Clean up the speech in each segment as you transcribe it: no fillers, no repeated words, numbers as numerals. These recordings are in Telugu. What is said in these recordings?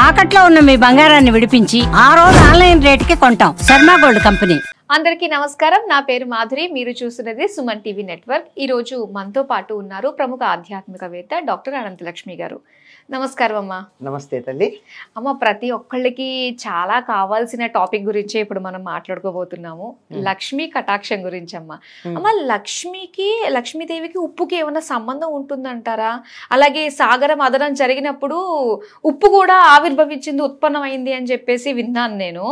తాకట్లో ఉన్న మీ బంగారాన్ని విడిపించి ఆ రోజు ఆన్లైన్ రేటుకి కొంటాం. Sharma gold company. అందరికీ నమస్కారం. నా పేరు మాధురి. మీరు చూస్తున్నది సుమన్ టీవీ నెట్వర్క్. ఈ రోజు మనతో పాటు ఉన్నారు ప్రముఖ ఆధ్యాత్మికవేత్త డాక్టర్ అనంతలక్ష్మి గారు. నమస్కారం అమ్మా. నమస్తే తల్లి. అమ్మ, ప్రతి ఒక్కళ్ళకి చాలా కావాల్సిన టాపిక్ గురించే ఇప్పుడు మనం మాట్లాడుకోబోతున్నాము. లక్ష్మీ కటాక్షం గురించి అమ్మ. అమ్మ, లక్ష్మీదేవికి ఉప్పుకి ఏమైనా సంబంధం ఉంటుందంటారా? అలాగే సాగర మదనం జరిగినప్పుడు ఉప్పు కూడా ఆవిర్భవించింది, ఉత్పన్నమైంది అని చెప్పేసి విన్నాను నేను.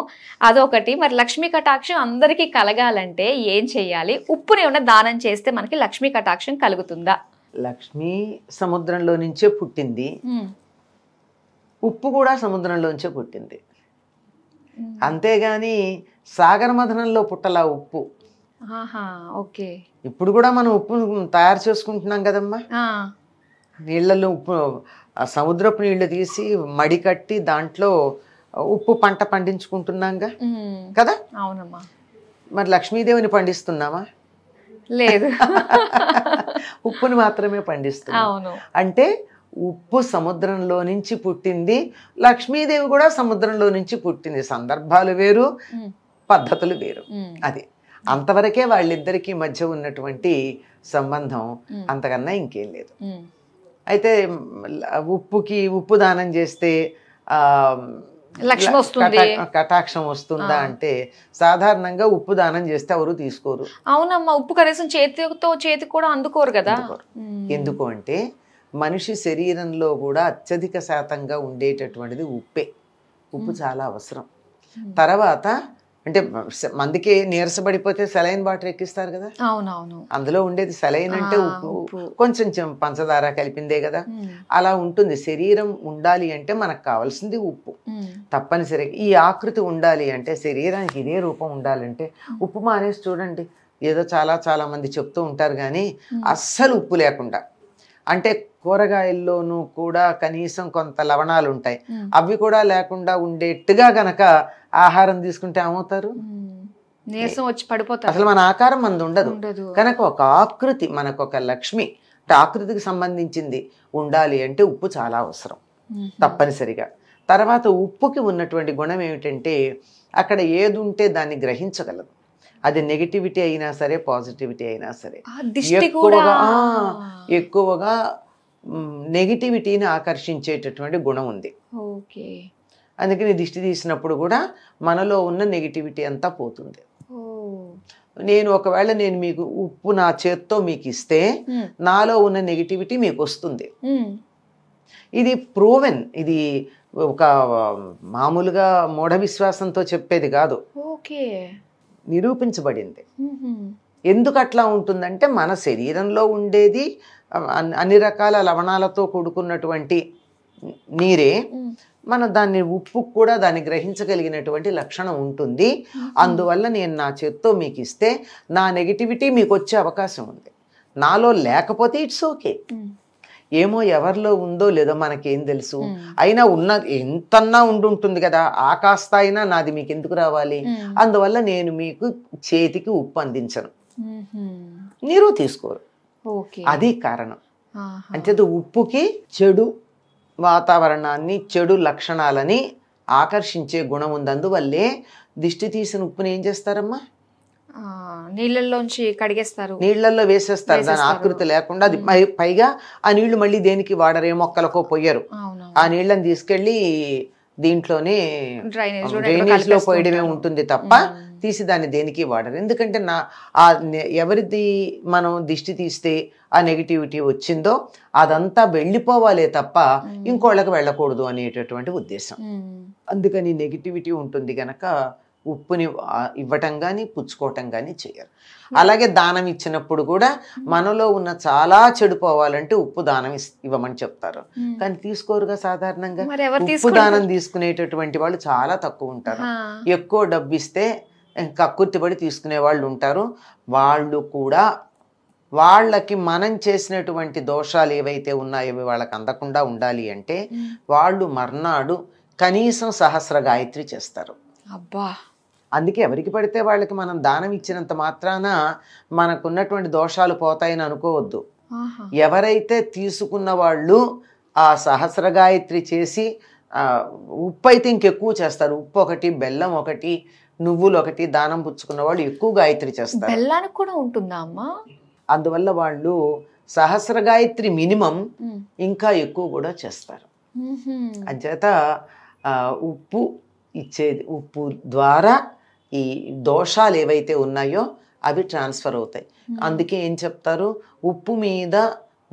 అదొకటి. మరి లక్ష్మీ కటాక్షం అందరికీ కలగాలంటే ఏం చెయ్యాలి? ఉప్పుని ఏమైనా దానం చేస్తే మనకి లక్ష్మీ కటాక్షం కలుగుతుందా? లక్ష్మి సముద్రంలో నుంచే పుట్టింది, ఉప్పు కూడా సముద్రంలోంచే పుట్టింది. అంతేగాని సాగర మథనంలో పుట్టలా ఉప్పు. ఓకే. ఇప్పుడు కూడా మనం ఉప్పు తయారు చేసుకుంటున్నాం కదమ్మా. నీళ్ళలో ఉప్పు, సముద్రపు నీళ్లు తీసి మడి కట్టి దాంట్లో ఉప్పు పంట పండించుకుంటున్నాంగా కదా. అవునమ్మా. మరి లక్ష్మీదేవిని పండిస్తున్నామా? లేదు, ఉప్పుని మాత్రమే పండిస్తున్నాం. అంటే ఉప్పు సముద్రంలో నుంచి పుట్టింది, లక్ష్మీదేవి కూడా సముద్రంలో నుంచి పుట్టింది. సందర్భాలు వేరు, పద్ధతులు వేరు. అది అంతవరకే వాళ్ళిద్దరికీ మధ్య ఉన్నటువంటి సంబంధం, అంతకన్నా ఇంకేం లేదు. అయితే ఉప్పు దానం చేస్తే లక్ష్మి వస్తుంది, కటాక్షం వస్తుందా అంటే సాధారణంగా ఉప్పు దానం చేస్తే ఎవరు తీసుకోరు. అవునమ్మా. ఉప్పు కనీసం చేతికి కూడా అందుకోరు కదా. ఎందుకు అంటే మనిషి శరీరంలో కూడా అత్యధిక శాతంగా ఉండేటటువంటిది ఉప్పే. ఉప్పు చాలా అవసరం. తర్వాత అంటే మందికి నీరసపడిపోతే సెలైన్ వాటర్ ఎక్కిస్తారు కదా. అవునవును. అందులో ఉండేది సెలైన్ అంటే ఉప్పు, కొంచెం పంచదార కలిపిందే కదా. అలా ఉంటుంది. శరీరం ఉండాలి అంటే మనకు కావాల్సింది ఉప్పు తప్పనిసరిగా. ఈ ఆకృతి ఉండాలి అంటే, శరీరానికి ఇదే రూపం ఉండాలంటే ఉప్పు మానేసి చూడండి. ఏదో చాలా మంది చెప్తూ ఉంటారు కానీ అస్సలు ఉప్పు లేకుండా, అంటే కూరగాయల్లోనూ కూడా కనీసం కొంత లవణాలు ఉంటాయి, అవి కూడా లేకుండా ఉండేట్టుగా గనక ఆహారం తీసుకుంటే ఏమవుతారు? నీరసం వచ్చి పడిపోతారు. అసలు మన ఆకారం మనది ఉండదు కనుక ఒక ఆకృతి, మనకు ఒక లక్ష్మి అంటే ఆకృతికి సంబంధించింది ఉండాలి అంటే ఉప్పు చాలా అవసరం తప్పనిసరిగా. తర్వాత ఉప్పుకి ఉన్నటువంటి గుణం ఏమిటంటే అక్కడ ఏది ఉంటే దాన్ని గ్రహించగలదు. అది నెగిటివిటీ అయినా సరే, పాజిటివిటీ అయినా సరే. ఎక్కువగా నెగిటివిటీని ఆకర్షించేటటువంటి గుణం ఉంది. అందుకని దిష్టి తీసినప్పుడు కూడా మనలో ఉన్న నెగిటివిటీ అంతా పోతుంది. ఒకవేళ నేను మీకు ఉప్పు నా చేత్తో మీకు ఇస్తే నాలో ఉన్న నెగిటివిటీ మీకు వస్తుంది. ఇది ప్రూవెన్. ఇది ఒక మామూలుగా మూఢ విశ్వాసంతో చెప్పేది కాదు, నిరూపించబడింది. ఎందుకు అట్లా ఉంటుందంటే మన శరీరంలో ఉండేది అన్ని రకాల లవణాలతో కూడుకున్నటువంటి నీరే. మన దాన్ని ఉప్పు కూడా దాన్ని గ్రహించగలిగినటువంటి లక్షణం ఉంటుంది. అందువల్ల నేను నా చేత్తో మీకు ఇస్తే నా నెగిటివిటీ మీకు వచ్చే అవకాశం ఉంది. నాలో లేకపోతే ఇట్స్ ఓకే. ఏమో ఎవరిలో ఉందో లేదో మనకేం తెలుసు. అయినా ఎంతన్నా ఉండుంటుంది కదా, ఆ కాస్త అయినా నాది మీకు ఎందుకు రావాలి? అందువల్ల నేను మీకు చేతికి ఉప్పు అందించను, మీరు తీసుకోరు. అది కారణం. అంటే ఉప్పుకి చెడు వాతావరణాన్ని, చెడు లక్షణాలని ఆకర్షించే గుణం ఉంది. అందువల్లే దిష్టి తీసిన ఉప్పుని ఏం చేస్తారమ్మా? నీళ్ళల్లోంచి కడిగేస్తారు, నీళ్లలో వేసేస్తారు. దాని ఆకృతి లేకుండా. అది పైగా ఆ నీళ్లు మళ్ళీ దేనికి వాడరు, ఏ మొక్కలకో పొయ్యరు. ఆ నీళ్ళని తీసుకెళ్లి దీంట్లోనే డ్రైనేజ్ లో పోయడమే ఉంటుంది తప్ప తీసి దాన్ని దేనికి వాడరు. ఎందుకంటే ఎవరిది మనం దిష్టి తీస్తే ఆ నెగిటివిటీ వచ్చిందో అదంతా వెళ్ళిపోవాలే తప్ప ఇంకోళ్ళకి వెళ్ళకూడదు అనేటటువంటి ఉద్దేశం. అందుకని నెగిటివిటీ ఉంటుంది గనక ఉప్పుని ఇవ్వటం కానీ పుచ్చుకోవటం కానీ చేయరు. అలాగే దానం ఇచ్చినప్పుడు కూడా మనలో ఉన్న చాలా చెడిపోవాలంటే ఉప్పు దానం ఇవ్వమని చెప్తారు, కానీ తీసుకోరుగా. సాధారణంగా ఉప్పు దానం తీసుకునేటటువంటి వాళ్ళు చాలా తక్కువ ఉంటారు. ఎక్కువ డబ్బు ఇస్తే కక్కుర్తిపడి తీసుకునే వాళ్ళు ఉంటారు. వాళ్ళు కూడా వాళ్ళకి మనం చేసినటువంటి దోషాలు ఏవైతే ఉన్నాయో వాళ్ళకి అందకుండా ఉండాలి అంటే వాళ్ళు మర్నాడు కనీసం సహస్ర గాయత్రి చేస్తారు. అబ్బా! అందుకే ఎవరికి పడితే వాళ్ళకి మనం దానం ఇచ్చినంత మాత్రాన మనకున్నటువంటి దోషాలు పోతాయని అనుకోవద్దు. ఎవరైతే తీసుకున్న వాళ్ళు ఆ సహస్ర గాయత్రి చేసి ఉప్పు అయితే ఇంకెక్కువ చేస్తారు. ఉప్పు ఒకటి, బెల్లం ఒకటి, నువ్వులు ఒకటి దానం పుచ్చుకున్న వాళ్ళు ఎక్కువ గాయత్రి చేస్తారు. బెల్లానికి కూడా ఉంటుందా అమ్మా? అందువల్ల వాళ్ళు సహస్ర గాయత్రి మినిమం ఇంకా ఎక్కువ కూడా చేస్తారు. అంచేత ఉప్పు ఇచ్చేది, ఉప్పు ద్వారా ఈ దోషాలు ఏవైతే ఉన్నాయో అవి ట్రాన్స్ఫర్ అవుతాయి. అందుకే ఏం చెప్తారు, ఉప్పు మీద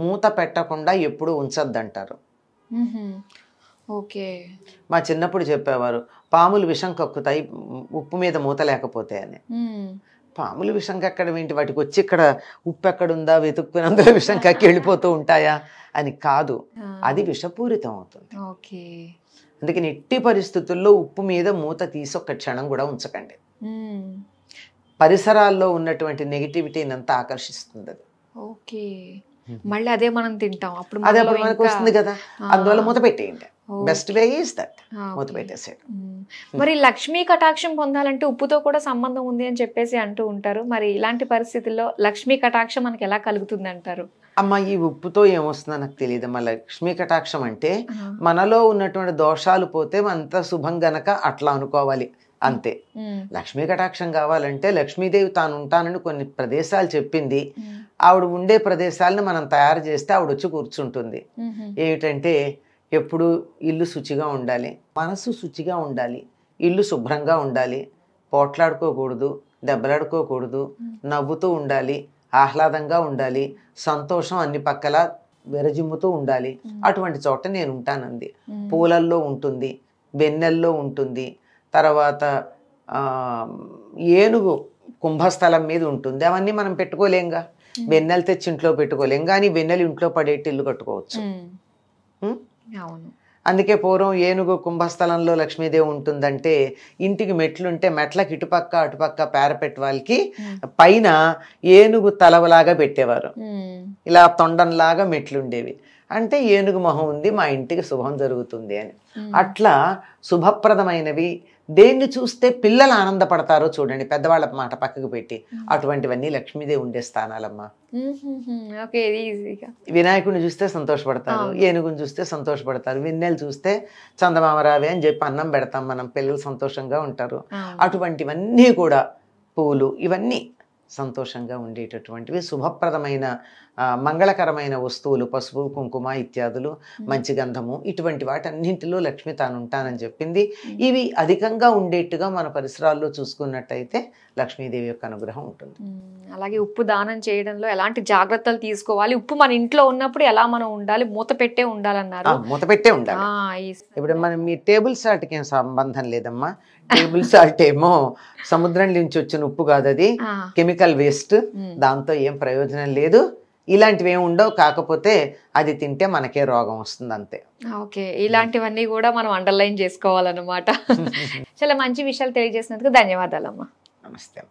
మూత పెట్టకుండా ఎప్పుడు ఉంచద్దంటారు. ఓకే. మా చిన్నప్పుడు చెప్పేవారు, పాములు విషం కక్కుతాయి ఉప్పు మీద మూత లేకపోతే అని. పాములు విషం కక్కడం ఏంటి, వాటికి వచ్చి ఇక్కడ ఉప్పు ఎక్కడుందా వెతుక్కుని అందులో విషం కక్కి వెళ్ళిపోతూ ఉంటాయా అని కాదు, అది విషపూరితం అవుతుంది. ఓకే. అందుకని ఎట్టి పరిస్థితుల్లో ఉప్పు మీద మూత తీసి ఒక్క క్షణం కూడా ఉంచకండి. పరిసరాల్లో ఉన్నటువంటి నెగిటివిటీని అంతా ఆకర్షిస్తుంది అది. ఓకే. మళ్ళీ అదే మనం తింటాం, అప్పుడు అదే అప్పుడు మనకు వస్తుంది కదా, అందువల్ల మూత పెట్టేయండి. బెస్ట్ వే ఈస్ దట్, మూత పెట్టేసేయండి. మరి లక్ష్మీ కటాక్షం పొందాలంటే ఉప్పుతో కూడా సంబంధం ఉంది అని చెప్పేసి అంటూ ఉంటారు. మరి ఇలాంటి పరిస్థితుల్లో లక్ష్మీ కటాక్షం మనకి ఎలా కలుగుతుంది అంటారు? అమ్మ, ఈ ఉప్పుతో ఏమొస్తుందో నాకు తెలియదు అమ్మా. లక్ష్మీ కటాక్షం అంటే మనలో ఉన్నటువంటి దోషాలు పోతే అంత శుభం గనక అట్లా అనుకోవాలి అంతే. లక్ష్మీ కటాక్షం కావాలంటే లక్ష్మీదేవి తాను ఉంటానని కొన్ని ప్రదేశాలు చెప్పింది. ఆవిడ ఉండే ప్రదేశాలను మనం తయారు చేస్తే ఆవిడ వచ్చి కూర్చుంటుంది. ఏమిటంటే ఎప్పుడు ఇల్లు శుచిగా ఉండాలి, మనసు శుచిగా ఉండాలి, ఇల్లు శుభ్రంగా ఉండాలి, పోట్లాడుకోకూడదు, దెబ్బలాడుకోకూడదు, నవ్వుతూ ఉండాలి, ఆహ్లాదంగా ఉండాలి, సంతోషం అన్ని పక్కల విరజిమ్ముతూ ఉండాలి. అటువంటి చోట నేను ఉంటానంది. పూలల్లో ఉంటుంది, వెన్నెల్లో ఉంటుంది, తర్వాత ఏనుగు కుంభస్థలం మీద ఉంటుంది. అవన్నీ మనం పెట్టుకోలేంగా, వెన్నెలు తెచ్చి ఇంట్లో పెట్టుకోలేం, కానీ వెన్నెలు ఇంట్లో పడేటి ఇల్లు కట్టుకోవచ్చు. అందుకే పూర్వం ఏనుగు కుంభస్థలంలో లక్ష్మీదేవి ఉంటుందంటే ఇంటికి మెట్లుంటే మెట్లకి ఇటుపక్క అటుపక్క పారపెట్ వాళ్ళకి పైన ఏనుగు తలవలాగా పెట్టేవారు, ఇలా తొండంలాగా మెట్లుండేవి. అంటే ఏనుగు మొహం ఉంది, మా ఇంటికి శుభం జరుగుతుంది అని. అట్లా శుభప్రదమైనవి దేన్ని చూస్తే పిల్లలు ఆనందపడతారో చూడండి, పెద్దవాళ్ళ మాట పక్కకు పెట్టి, అటువంటివన్నీ లక్ష్మీదేవి ఉండే స్థానాలమ్మా. వినాయకుడిని చూస్తే సంతోషపడతారు, ఏనుగుని చూస్తే సంతోషపడతారు, వెన్నెలు చూస్తే చందమామరావే అని చెప్పి అన్నం పెడతాం మనం, పిల్లలు సంతోషంగా ఉంటారు. అటువంటివన్నీ కూడా పూలు ఇవన్నీ సంతోషంగా ఉండేటటువంటివి శుభప్రదమైన మంగళకరమైన వస్తువులు, పసుపు కుంకుమ ఇత్యాదులు, మంచి గంధము, ఇటువంటి వాటన్నింటిలో లక్ష్మి తాను ఉంటానని చెప్పింది. ఇవి అధికంగా ఉండేట్టుగా మన పరిసరాల్లో చూసుకున్నట్టయితే లక్ష్మీదేవి యొక్క అనుగ్రహం ఉంటుంది. అలాగే ఉప్పు దానం చేయడంలో ఎలాంటి జాగ్రత్తలు తీసుకోవాలి, ఉప్పు మన ఇంట్లో ఉన్నప్పుడు ఎలా మనం ఉండాలి, మూత పెట్టే ఉండాలన్నారు. మూత పెట్టే ఉండాలి. ఇప్పుడు మనం మీ టేబుల్ సాల్ట్కి ఏం సంబంధం లేదమ్మా. టేబుల్ సాల్ట్ ఏమో సముద్రం నుంచి వచ్చిన ఉప్పు కాదు, అది కెమికల్ వేస్ట్, దాంతో ఏం ప్రయోజనం లేదు. ఇలాంటివి ఏమి ఉండవు, కాకపోతే అది తింటే మనకే రోగం వస్తుంది అంతే. ఓకే, ఇలాంటివన్నీ కూడా మనం అండర్లైన్ చేసుకోవాలన్నమాట. చాలా మంచి విషయాలు తెలియజేసినందుకు ధన్యవాదాలమ్మా. నమస్తే.